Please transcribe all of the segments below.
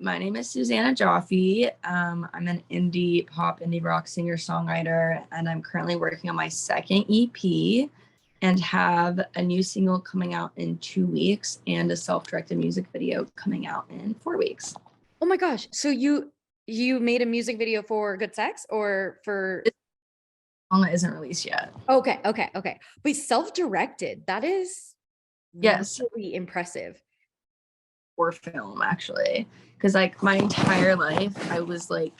my name is Susannah Joffe. I'm an indie pop, indie rock singer-songwriter, and I'm currently working on my second EP and have a new single coming out in 2 weeks and a self-directed music video coming out in 4 weeks. Oh my gosh. So you made a music video for Good Sex or for Song that isn't released yet. Okay. But self-directed, that is Yes. really impressive. For film, actually, because like my entire life I was like,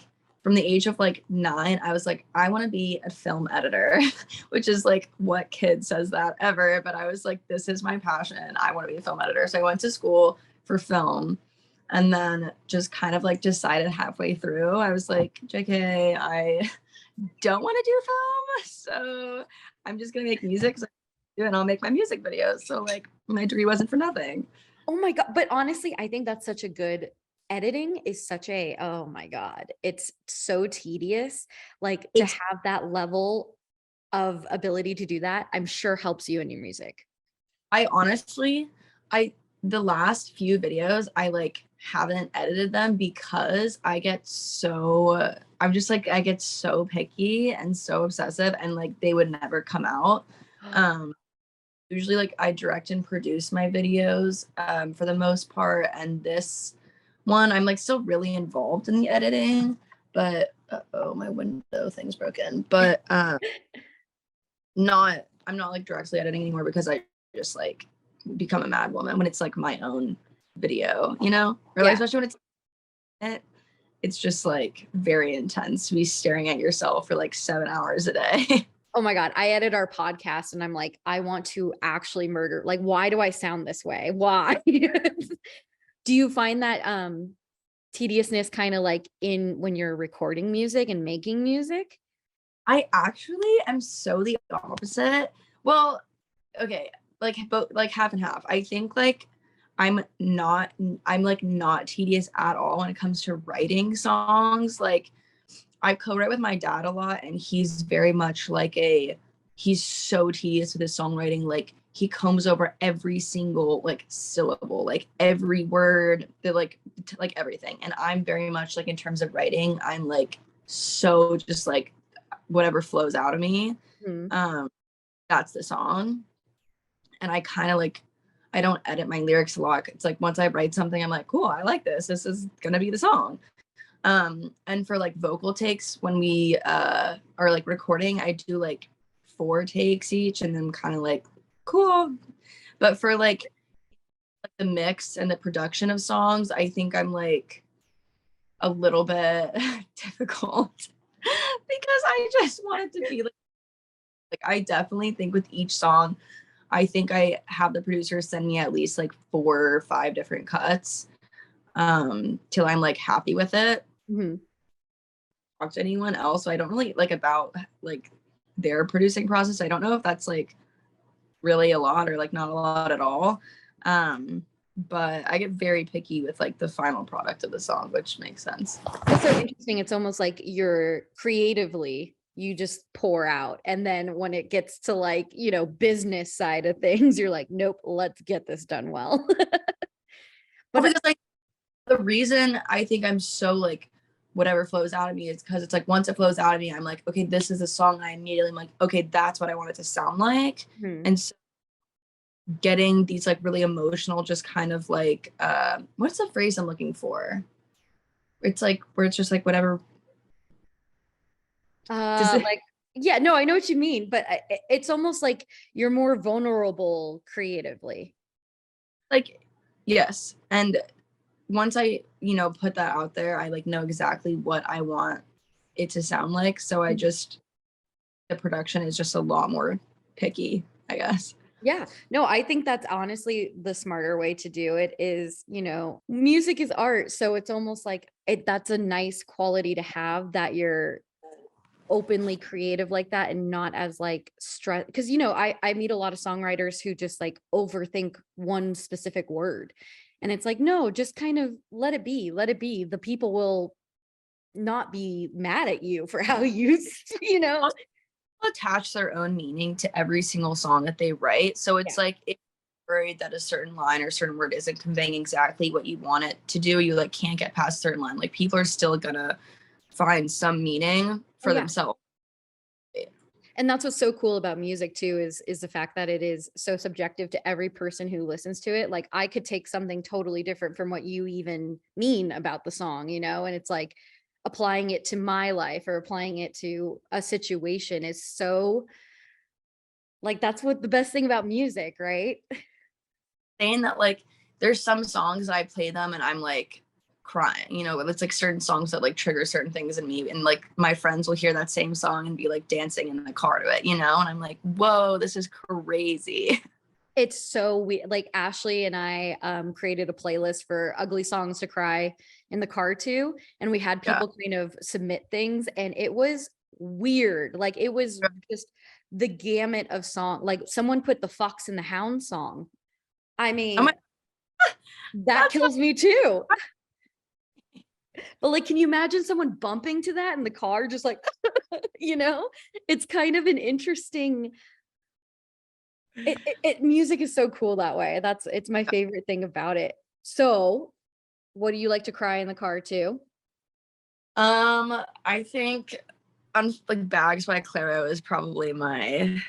from the age of like 9, I was like, I want to be a film editor, which is like, what kid says that ever? But I was like, this is my passion, I want to be a film editor. So I went to school for film, and then just kind of like decided halfway through, I was like, JK, I don't want to do film, so I'm just gonna make music, and I'll make my music videos. So like my degree wasn't for nothing. Oh my God. But honestly, I think that's such a good editing is such a, oh my God, it's so tedious. Like to have that level of ability to do that, I'm sure helps you in your music. I honestly, the last few videos, I like haven't edited them because I get so, I'm just like, I get so picky and so obsessive, and like they would never come out. Usually like I direct and produce my videos for the most part, and this one I'm like still really involved in the editing, but oh, my window thing's broken. But not I'm not like directly editing anymore because I just like become a mad woman when it's like my own video, you know? Or like, especially when it's just like very intense to be staring at yourself for like 7 hours a day. Oh my God. I edit our podcast and I'm like, I want to actually murder. Like, why do I sound this way? Why? Do you find that tediousness kind of like in when you're recording music and making music? I actually am so the opposite. Well, okay, like both, like half and half. I think like I'm like not tedious at all when it comes to writing songs. Like I co-write with my dad a lot, and he's very much like he's so tedious with his songwriting. Like he combs over every single like syllable, like every word, the like everything. And I'm very much like, in terms of writing, I'm like so just like whatever flows out of me. Mm-hmm. That's the song. And I kind of like, I don't edit my lyrics a lot. It's like once I write something, I'm like, cool, I like this. This is gonna be the song. And for like vocal takes, when we are like recording, I do like 4 takes each, and then kind of like, cool. But for like the mix and the production of songs, I think I'm like a little bit difficult because I just want it to be like I definitely think with each song, I think I have the producer send me at least like 4 or 5 different cuts till I'm like happy with it. Mm-hmm. Talk to anyone else, so I don't really like about like their producing process. I don't know if that's like really a lot or like not a lot at all. But I get very picky with like the final product of the song, which makes sense. That's so interesting. It's almost like you're creatively, you just pour out. And then when it gets to like, you know, business side of things, you're like, nope, let's get this done well. But because like the reason I think I'm so like whatever flows out of me is because it's like once it flows out of me, I'm like, okay, this is a song. I immediately am like, okay, that's what I want it to sound like. Mm-hmm. And so getting these like really emotional, just kind of like what's the phrase I'm looking for? It's like where it's just like whatever. Like, yeah, no, I know what you mean, but it's almost like you're more vulnerable creatively. Like, yes. And once I, you know, put that out there, I like know exactly what I want it to sound like. So I just, the production is just a lot more picky, I guess. Yeah, no, I think that's honestly the smarter way to do it is, you know, music is art. So it's almost like that's a nice quality to have that you're openly creative like that and not as like stress. Cause you know, I meet a lot of songwriters who just like overthink one specific word. And it's like, no, just kind of let it be. Let it be. The people will not be mad at you for how you know. Attach their own meaning to every single song that they write. So it's like worried that a certain line or a certain word isn't conveying exactly what you want it to do, you like can't get past a certain line. Like people are still gonna find some meaning for themselves. And that's what's so cool about music too, is the fact that it is so subjective to every person who listens to it. Like I could take something totally different from what you even mean about the song, you know, and it's like applying it to my life or applying it to a situation is so, like, that's what the best thing about music, right? Saying that like there's some songs that I play them and I'm like crying, you know, it's like certain songs that like trigger certain things in me, and like my friends will hear that same song and be like dancing in the car to it, you know, and I'm like, whoa, this is crazy. It's so weird. Like Ashley and I created a playlist for ugly songs to cry in the car to, and we had Yeah. people kind of submit things, and it was weird. Like it was just the gamut of song. Like someone put the Fox and the Hound song. I Oh mean, my, that that's kills me too. But like, can you imagine someone bumping to that in the car, just like, you know? It's kind of an interesting. Music is so cool that way. It's my favorite thing about it. So, what do you like to cry in the car to? I think like Bags by Claro is probably my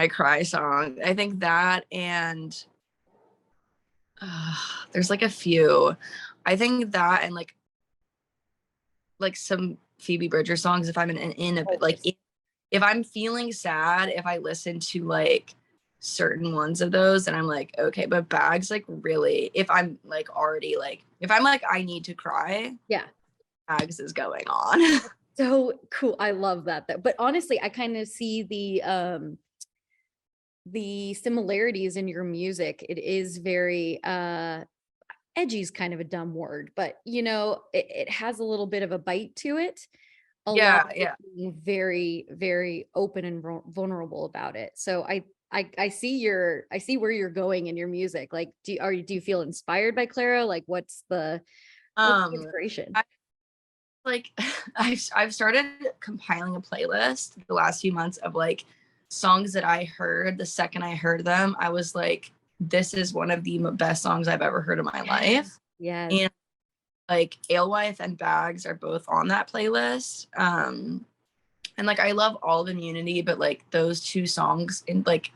cry song. I think that, and there's like a few. I think that and like some Phoebe Bridgers songs if I'm in a bit like if I'm feeling sad, if I listen to like certain ones of those and I'm like, okay, but Bags like really, if I'm like already like if I'm like I need to cry, Yeah. Bags is going on. So cool. I love that though. But honestly, I kind of see the similarities in your music. It is very edgy is kind of a dumb word, but you know, it has a little bit of a bite to it. Along Yeah, with yeah. being very, very open and vulnerable about it. So I see I see where you're going in your music. Like, do you feel inspired by Clara? Like, what's the Um inspiration? I like I've started compiling a playlist the last few months of like songs that I heard the second I heard them. I was like, this is one of the best songs I've ever heard in my life. Yes. And like Alewife and Bags are both on that playlist. And like I love all of Immunity, but like those two songs like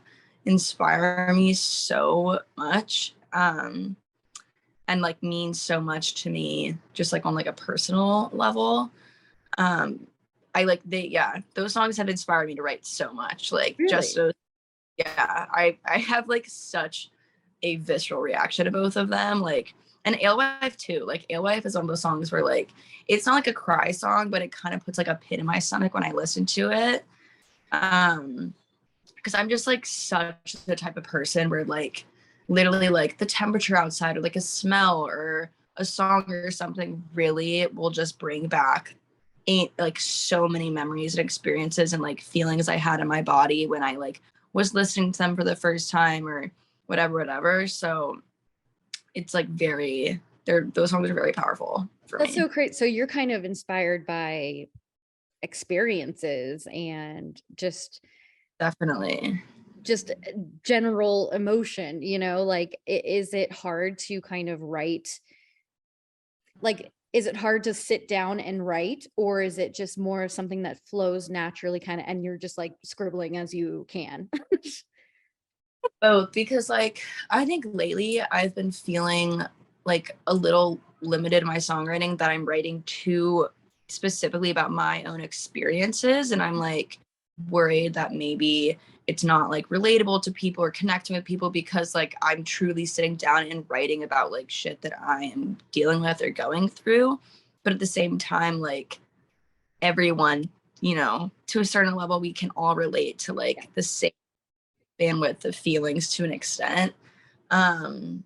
inspire me so much. And like mean so much to me just like on like a personal level. um I like those songs have inspired me to write so much, like just Really? so yeah, I have like such a visceral reaction to both of them, like, and Alewife too. Like Alewife is one of those songs where like it's not like a cry song, but it kind of puts like a pit in my stomach when I listen to it. Because I'm just like such the type of person where like literally like the temperature outside or like a smell or a song or something really will just bring back like so many memories and experiences and like feelings I had in my body when I like was listening to them for the first time or whatever. So it's like those songs are very powerful for That's me. so great. So you're kind of inspired by experiences and Definitely. just general emotion, you know, like is it hard to kind of write, like is it hard to sit down and write, or is it just more of something that flows naturally kind of and you're just like scribbling as you can? Both, because like I think lately I've been feeling like a little limited in my songwriting, that I'm writing too specifically about my own experiences, and I'm like worried that maybe it's not like relatable to people or connecting with people because like I'm truly sitting down and writing about like shit that I am dealing with or going through. But at the same time, like everyone, you know, to a certain level, we can all relate to like the same bandwidth of feelings to an extent. Um,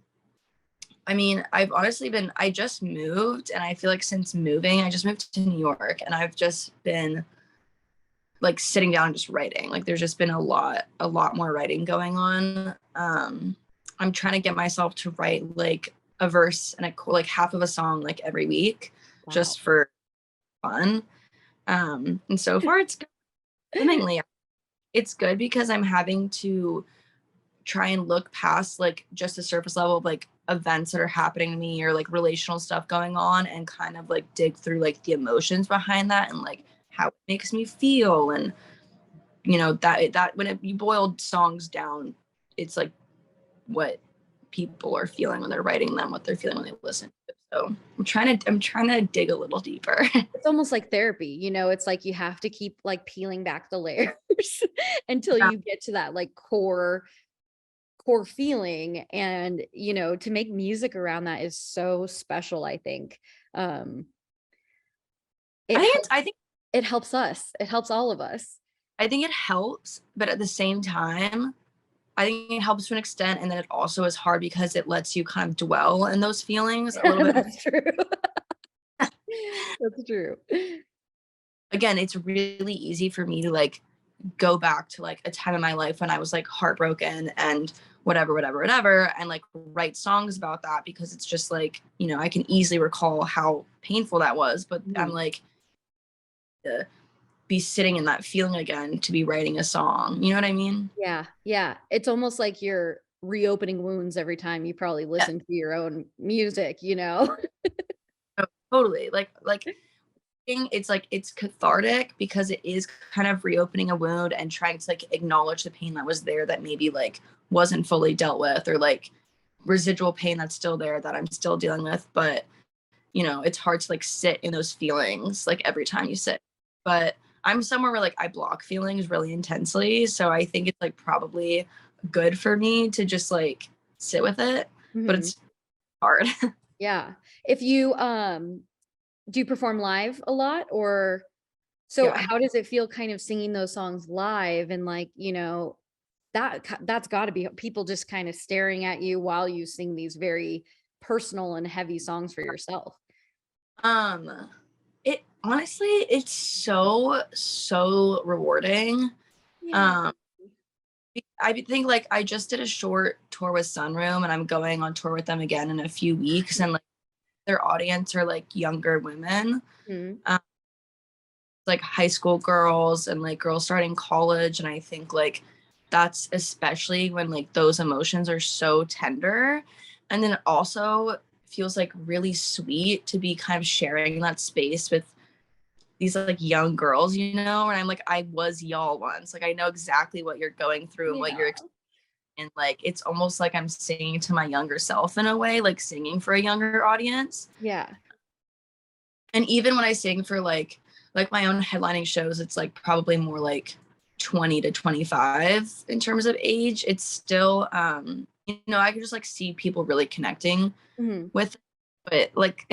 I mean, I just moved, and I feel like since moving, I just moved to New York, and I've just been like sitting down and just writing. Like there's just been a lot more writing going on. I'm trying to get myself to write like a verse and like half of a song like every week, Wow. just for fun. And so far it's good. Swimmingly, it's good because I'm having to try and look past like just the surface level of like events that are happening to me or like relational stuff going on, and kind of like dig through like the emotions behind that and like how it makes me feel. And you know, that when you boiled songs down, it's like what people are feeling when they're writing them, what they're feeling when they listen to it. So I'm trying to dig a little deeper. It's almost like therapy, you know, it's like you have to keep like peeling back the layers until Yeah. you get to that like core feeling. And, you know, to make music around that is so special, I think. Um, it helps, I think it helps us. It helps all of us. I think it helps, but at the same time, I think it helps to an extent, and then it also is hard because it lets you kind of dwell in those feelings a little bit more. That's true. That's true. Again, it's really easy for me to like go back to like a time in my life when I was like heartbroken and whatever, and like write songs about that, because it's just like, you know, I can easily recall how painful that was. But I'm like, be sitting in that feeling again to be writing a song. You know what I mean? Yeah. Yeah. It's almost like you're reopening wounds every time you probably Yeah, listen to your own music, you know? totally. Like it's like it's cathartic because it is kind of reopening a wound and trying to like acknowledge the pain that was there that maybe like wasn't fully dealt with, or like residual pain that's still there that I'm still dealing with. But you know, it's hard to like sit in those feelings like every time you sit. But I'm somewhere where like I block feelings really intensely, so I think it's like probably good for me to just like sit with it, but Mhm. it's hard. Yeah. If you do you perform live a lot, or so Yeah. how does it feel kind of singing those songs live, and like, you know, that's got to be people just kind of staring at you while you sing these very personal and heavy songs for yourself. um it honestly, it's so rewarding. Yeah. um I think like I just did a short tour with Sunroom, and I'm going on tour with them again in a few weeks, and like their audience are like younger women, Mhm. um, like high school girls and like girls starting college. And I think like that's especially when like those emotions are so tender. And then it also feels like really sweet to be kind of sharing that space with these like young girls, you know. And I'm like, I was y'all once, like I know exactly what you're going through and what Yeah. you're, and like it's almost like I'm singing to my younger self in a way, like singing for a younger audience. Yeah. And even when I sing for like my own headlining shows, it's like probably more like 20 to 25 in terms of age. It's still you know, I can just like see people really connecting Mhm. with it. But like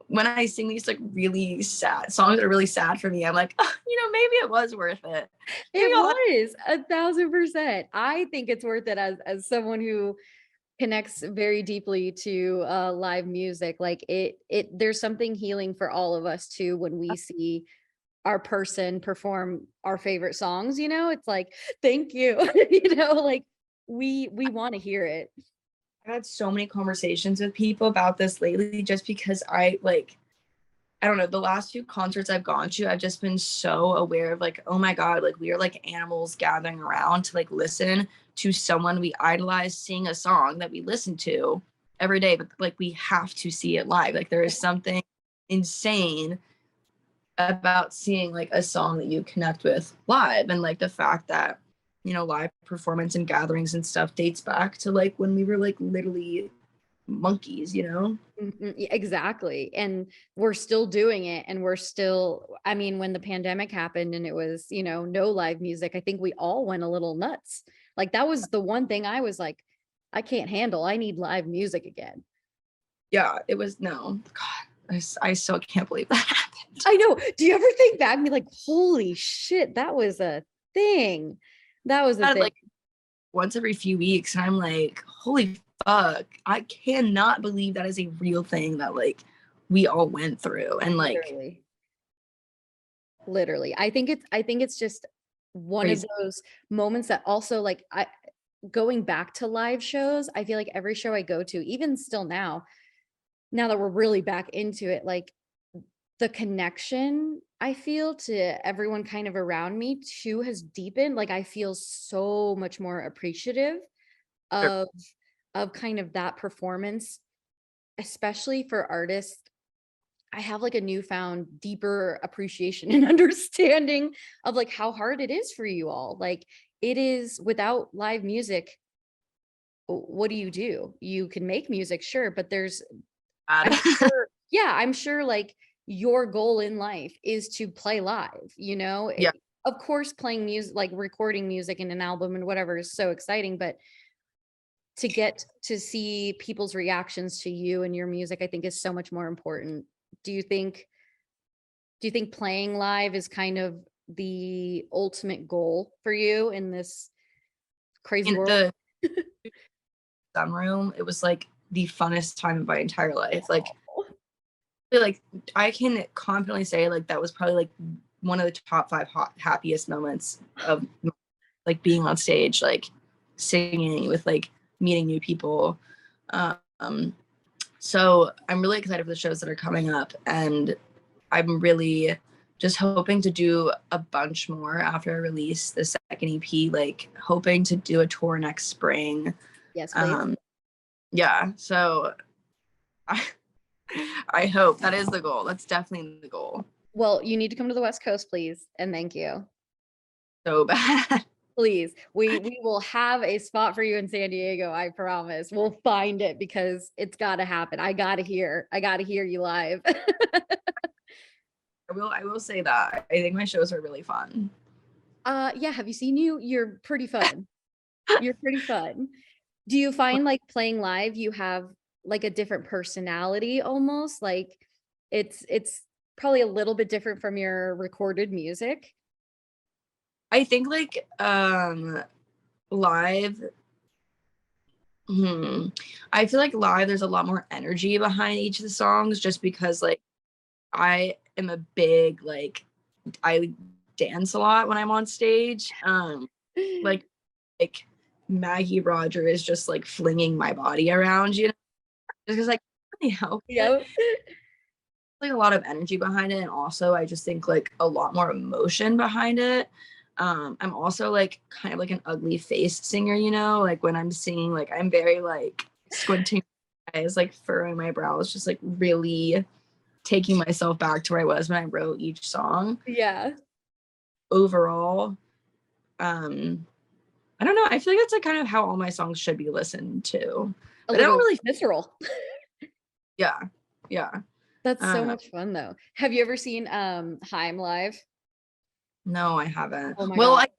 when I sing these like really sad songs that are really sad for me, I'm like, oh, you know, maybe it was worth it. Maybe It I'll was 1,000%. I think it's worth it as someone who connects very deeply to live music. Like there's something healing for all of us too when we see our person perform our favorite songs, you know? It's like, thank you. You know, like we want to hear it. I've had so many conversations with people about this lately, just because I like, I don't know, the last few concerts I've gone to, I've just been so aware of like, oh my God, like we are like animals gathering around to like listen to someone we idolize sing a song that we listen to every day. But like we have to see it live. Like there is something insane about seeing like a song that you connect with live. And like the fact that, you know, live performance and gatherings and stuff dates back to like when we were like literally monkeys, you know? Mhm, yeah, exactly. And we're still doing it. And we're still, I mean, when the pandemic happened and it was, you know, no live music, I think we all went a little nuts. Like that was the one thing I was like, I can't handle. I need live music again. Yeah, it was no. God, I still can't believe that happened. I know. Do you ever think back and be like, holy shit, that was a thing? That was a Had, thing. like once every few weeks, and I'm like, holy fuck, I cannot believe that is a real thing that like we all went through. And like Literally. Literally. I think it's just one of crazy. those moments that also like I going back to live shows, I feel like every show I go to, even still now that we're really back into it, like the connection I feel to everyone kind of around me too has deepened. Like I feel so much more appreciative. Sure. of kind of that performance, especially for artists. I have like a newfound deeper appreciation and understanding of like how hard it is for you all. Like it is without live music, what do you do? You can make music, sure, but I'm sure, yeah, I'm sure like your goal in life is to play live, you know? Yeah. Of course, playing music, like recording music in an album and whatever is so exciting, but to get to see people's reactions to you and your music, I think is so much more important. Do you think do you think playing live is kind of the ultimate goal for you in this crazy In world? the sunroom, it was like the funnest time of my entire life. Like, I feel like I can confidently say like that was probably like one of the top 5 happiest moments of like being on stage, like singing with like meeting new people. Um, so I'm really excited for the shows that are coming up, and I'm really just hoping to do a bunch more after I release the second EP, like hoping to do a tour next spring. Yes, please. Um, yeah, so I, I hope that is the goal. That's definitely the goal. Well, you need to come to the West Coast, please, and thank you. So bad. Please, we will have a spot for you in San Diego, I promise. We'll find it because it's gotta happen. I gotta hear you live. I will say that. I think my shows are really fun. Yeah, have you seen you? You're pretty fun. You're pretty fun. Do you find like playing live, you have like a different personality almost? Like it's probably a little bit different from your recorded music. I think like live, I feel like live there's a lot more energy behind each of the songs just because like I am a big like I dance a lot when I'm on stage. Like like Maggie Roger is just like flinging my body around, you know, just because I can't really help it. Yep. Like a lot of energy behind it, and also I just think like a lot more emotion behind it. I'm also like kind of like an ugly faced singer, you know, like when I'm singing, like I'm very like squinting my eyes, like furrowing my brows, just like really taking myself back to where I was when I wrote each song. Yeah. Overall, I don't know. I feel like that's like kind of how all my songs should be listened to. A But I don't little really, visceral. yeah, yeah. That's so Uh, much fun though. Have you ever seen Haim live? no, I haven't. Oh my Well, God.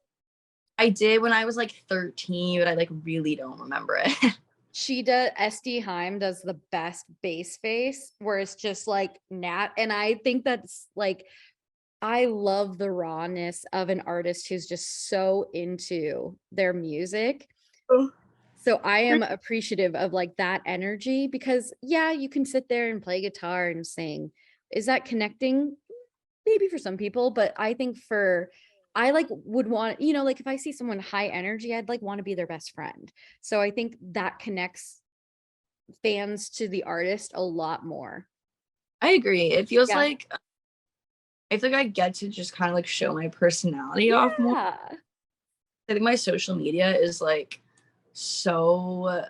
I did when I was like 13, but I like really don't remember it. She does SD Haim does the best bass face where it's just like Nat. And I think that's like I love the rawness of an artist who's just so into their music. Oh, So I am appreciative of like that energy because yeah, you can sit there and play guitar and sing. Is that connecting? Maybe for some people, but I think for I like would want, you know, like if I see someone high energy, I'd like want to be their best friend. So I think that connects fans to the artist a lot more. I agree. It feels Yeah. like I feel like I get to just kind of like show my personality off more. Yeah. I think my social media is like so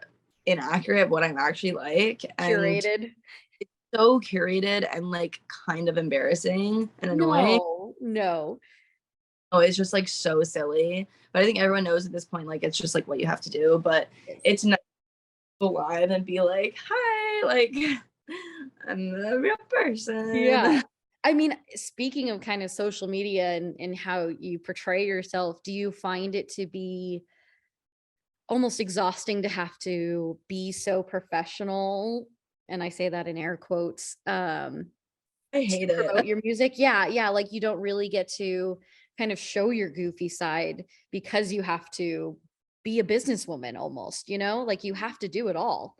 inaccurate of what I'm actually like, and Curated. so curated and like kind of embarrassing and annoying. No, no. Oh, it's just like so silly. But I think everyone knows at this point, like it's just like what you have to do. But Yes. it's nice to go live and be like, hi, like I'm a real Yeah. person. I mean, speaking of kind of social media and how you portray yourself, do you find it to be almost exhausting to have to be so professional? And I say that in air quotes, I to hate it. promote your music. Yeah, yeah, like you don't really get to kind of show your goofy side because you have to be a businesswoman almost, you know? Like you have to do it all.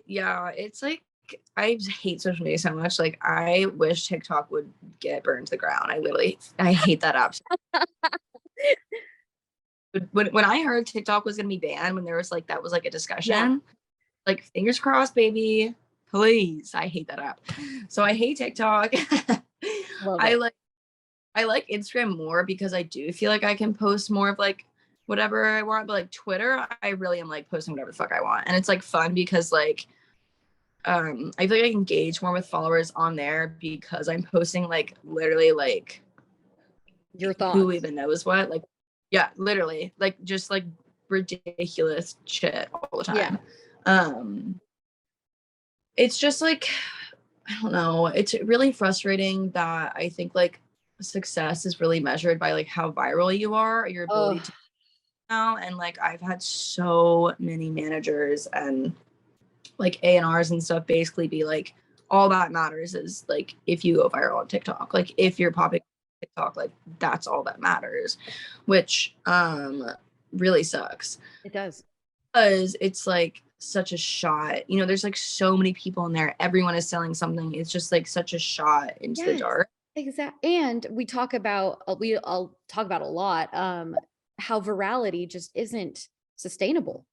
Yeah, it's like I just hate social media so much. Like I wish TikTok would get burned to the ground. I hate that app. When I heard TikTok was gonna be banned, when there was like that was like a Yeah, discussion, like fingers crossed, baby. Please. I hate that app. So I hate TikTok. love I it. like I like Instagram more because I do feel like I can post more of like whatever I want. But like Twitter, I really am like posting whatever the fuck I want. And it's like fun because like I feel like I engage more with followers on there because I'm posting like literally like Your thoughts. who even knows what, like yeah, literally like just like ridiculous shit all the time. It's just like I don't know, it's really frustrating that I think like success is really measured by like how viral you are, your ability to now. And like I've had so many managers and like A&Rs and stuff basically be like, all that matters is like if you go viral on TikTok, like if you're popping on TikTok, like that's all that matters, which really sucks. It does. Because it's like such a shot, you know, there's like so many people in there, everyone is selling something, it's just like such a shot into the dark. Exactly. And we talk about I'll talk about a lot how virality just isn't sustainable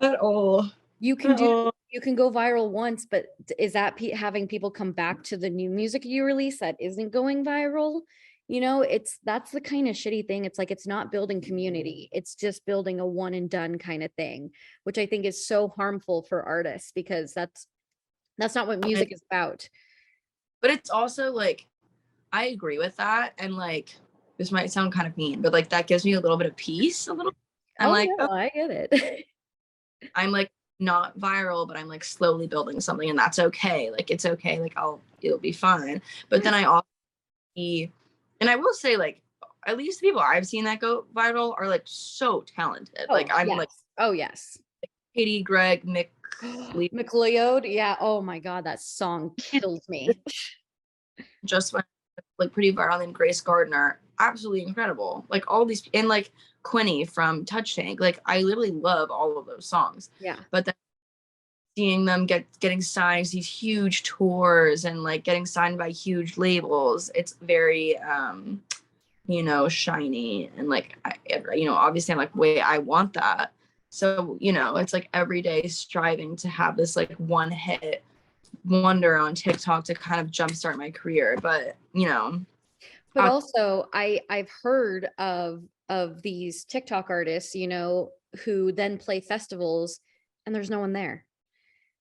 At all. You can you can go viral once, but is that having people come back to the new music you release that isn't going viral? You know, that's the kind of shitty thing. It's like it's not building community. It's just building a one and done kind of thing, which I think is so harmful for artists because that's not what music is about. But it's also like I agree with that, and like this might sound kind of mean, but like that gives me a little bit of peace, a little. I'm like, no, I get it. I'm like not viral, but I'm like slowly building something, and that's okay. Like it's okay. Like it'll be fine. But then I also see, and I will say, like at least the people I've seen that go viral are like so talented. Like I'm like, oh yes, Katie, Greg, McLeod. Yeah. Oh my God, that song kills me. Just went like pretty viral, named Grace Gardner, absolutely incredible. Like all these, and like Quinny from Touch Tank, like I literally love all of those songs. Yeah. But then seeing them getting signed, these huge tours and like getting signed by huge labels, it's very you know, shiny and like you know, obviously I'm like, wait, I want that. So, you know, it's like every day striving to have this like one hit wonder on TikTok to kind of jumpstart my career. But you know, but also I've heard of these TikTok artists, you know, who then play festivals and there's no one there.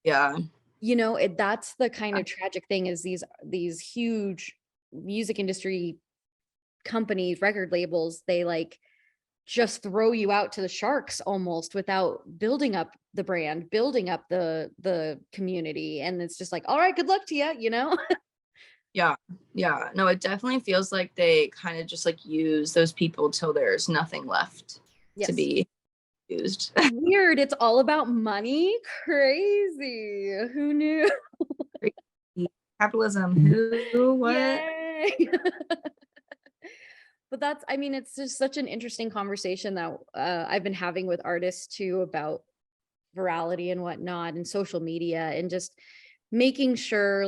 Yeah. You know, that's the kind of tragic thing is these huge music industry companies, record labels, they like just throw you out to the sharks almost without building up the brand, building up the community. And it's just like, all right, good luck to you, you know? Yeah. No, it definitely feels like they kind of just like use those people till there's nothing left to be used. Weird. It's all about money. Crazy. Who knew? Capitalism. Who? What? Yay. But that's, I mean, it's just such an interesting conversation that I've been having with artists too about virality and whatnot and social media and just making sure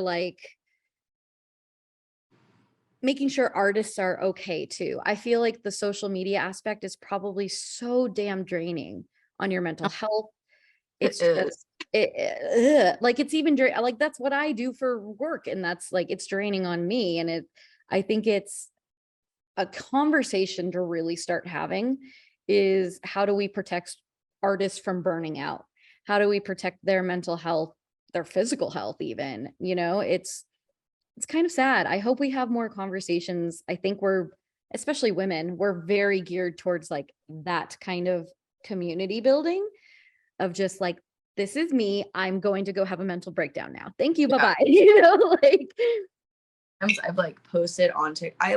artists are okay too. I feel like the social media aspect is probably so damn draining on your mental health. It's just like it's even like that's what I do for work, and that's like it's draining on me. And I think it's a conversation to really start having is how do we protect artists from burning out? How do we protect their mental health, their physical health even? You know, it's kind of sad. I hope we have more conversations. I think especially women, we're very geared towards like that kind of community building of just like, this is me. I'm going to go have a mental breakdown now. Thank you. Bye-bye. You know, like I've like posted on TikTok. I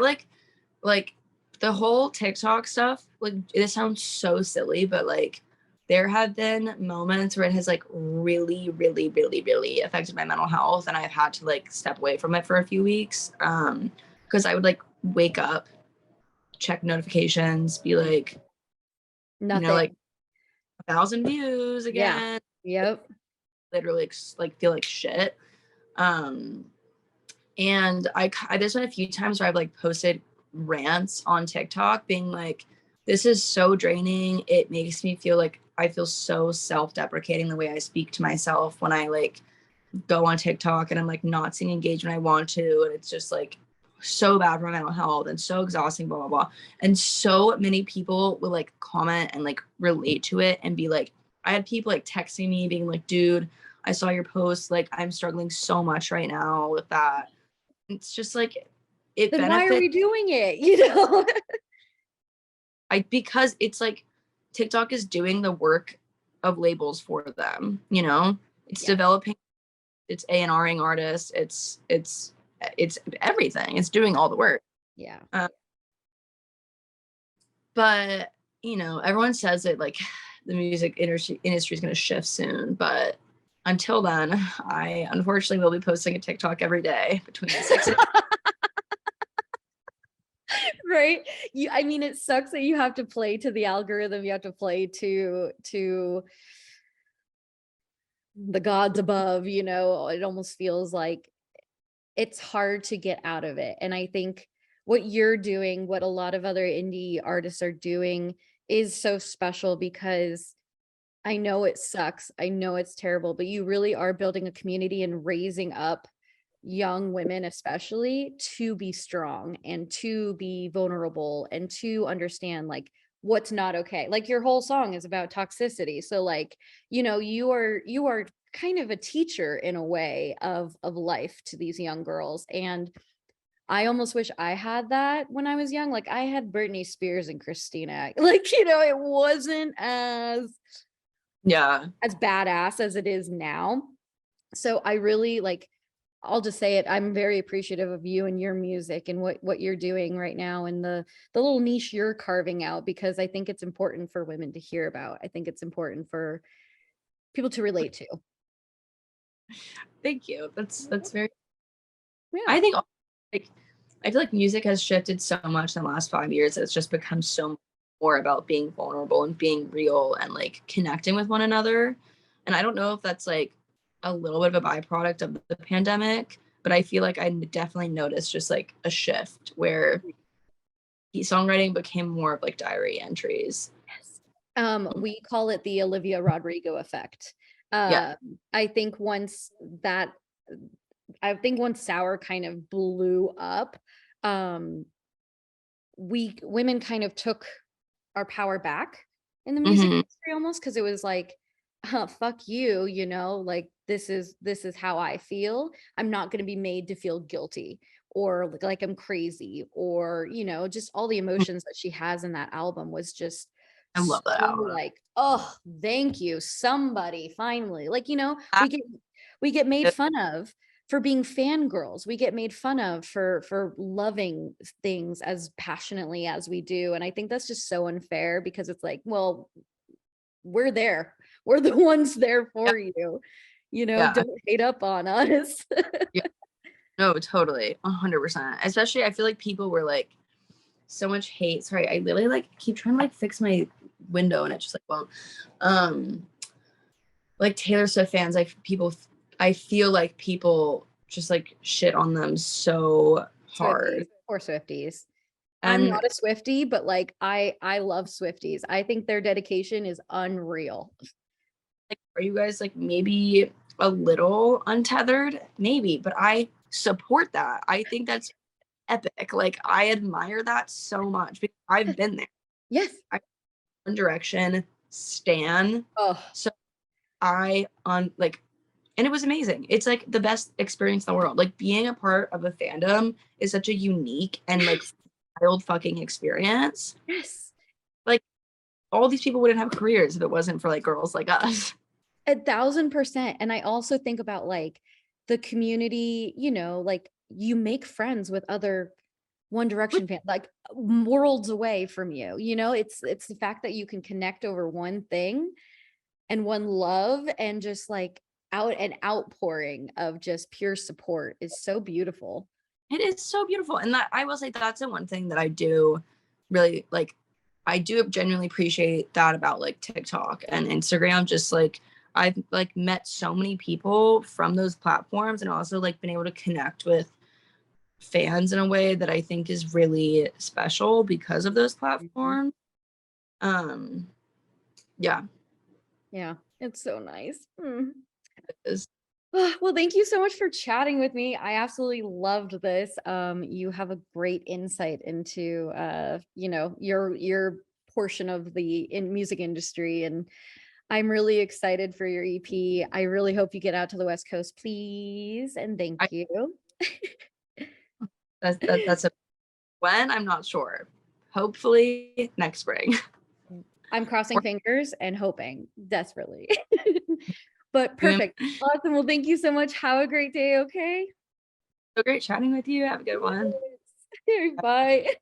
like the whole TikTok stuff, like it sounds so silly, but like there have been moments where it has like really, really, really, really affected my mental health. And I've had to like step away from it for a few weeks. Because I would like wake up, check notifications, be like, nothing. You know, like 1,000 views again. Yeah. Yep. Literally like feel like shit. And there's been a few times where I've like posted rants on TikTok being like, this is so draining. It makes me feel like I feel so self-deprecating the way I speak to myself when I like go on TikTok and I'm like not seeing engagement I want to. And it's just like so bad for my mental health and so exhausting, blah, blah, blah. And so many people would like comment and like relate to it and be like, I had people like texting me being like, dude, I saw your post. Like, I'm struggling so much right now with that. It's just like, it Then why are benefits. we doing it? You know? Because it's like TikTok is doing the work of labels for them, you know? It's Yeah. developing, it's A&Ring artists, it's everything. It's doing all the work. Yeah. But, you know, everyone says it like the music industry is going to shift soon, but until then, I unfortunately will be posting a TikTok every day between 6 and Right. I mean, it sucks that you have to play to the algorithm. You have to play to the gods above, you know. It almost feels like it's hard to get out of it. And I think what you're doing, what a lot of other indie artists are doing, is so special, because I know it sucks. I know it's terrible, but you really are building a community and raising up young women, especially, to be strong and to be vulnerable and to understand like what's not okay. Like your whole song is about toxicity. So like, you know, you are kind of a teacher in a way of life to these young girls. And I almost wish I had that when I was young. Like I had Britney Spears and Christina. Like, you know, it wasn't yeah. as badass as it is now. So I really like, I'll just say it, I'm very appreciative of you and your music and what you're doing right now, and the little niche you're carving out, because I think it's important for women to hear about. I think it's important for people to relate to. Thank you. That's very, Yeah. I think like I feel like music has shifted so much in the last 5 years. It's just become so more about being vulnerable and being real and like connecting with one another. And I don't know if that's like a little bit of a byproduct of the pandemic, but I feel like I definitely noticed just like a shift where songwriting became more of like diary entries. Yes. We call it the Olivia Rodrigo effect. Yeah. Uh, I think that, I think once Sour kind of blew up, um, we women kind of took our power back in the music Hmm. industry, almost, because it was like, fuck you, you know, like this is how I feel. I'm not going to be made to feel guilty or like I'm crazy, or you know, just all the emotions that she has in that album was just I so love that album. like, oh, thank you, somebody finally. Like, you know, we get made fun of for being fangirls. We get made fun of for loving things as passionately as we do. And I think that's just so unfair, because it's like, well, we're there. We're the ones there Yeah. for you. You know, Yeah. don't hate up on us. Yeah. No, totally. 100%. Especially I feel like people were like so much hate. Sorry, I literally like keep trying to like fix my window and it just like won't. Um like Taylor Swift fans, I feel like people just like shit on them so Swifties, hard. poor Swifties. I'm And not a Swiftie, but like I love Swifties. I think their dedication is unreal. like are you guys like maybe a little untethered? Maybe, but I support that. I think that's epic. Like I admire that so much because I've been there. Yes. I One Direction stan. Oh, So I on like and it was amazing. It's like the best experience in the world. Like being a part of a fandom is such a unique and like wild fucking experience. yes. Like all these people wouldn't have careers if it wasn't for like girls like us. 1,000%. And I also think about like the community, you know, like you make friends with other One Direction fans, like worlds away from you. You know, it's the fact that you can connect over one thing and one love, and just like an outpouring of just pure support is so beautiful. It is so beautiful. And that I will say that's the one thing that I do really like. I do genuinely appreciate that about like TikTok and Instagram. Just like I've like met so many people from those platforms and also like been able to connect with fans in a way that I think is really special because of those Mhm. platforms. Um yeah, Yeah, it's so nice. Mm. it is. Well, thank you so much for chatting with me. I absolutely loved this. You have a great insight into your portion of the music industry, and I'm really excited for your EP. I really hope you get out to the West Coast, please, and thank I, you. that's a when, I'm not sure. Hopefully next spring. I'm crossing fingers and hoping desperately. But So perfect. Awesome. Well, thank you so much. Have a great day, okay? great chatting with you. Have a good one. Bye.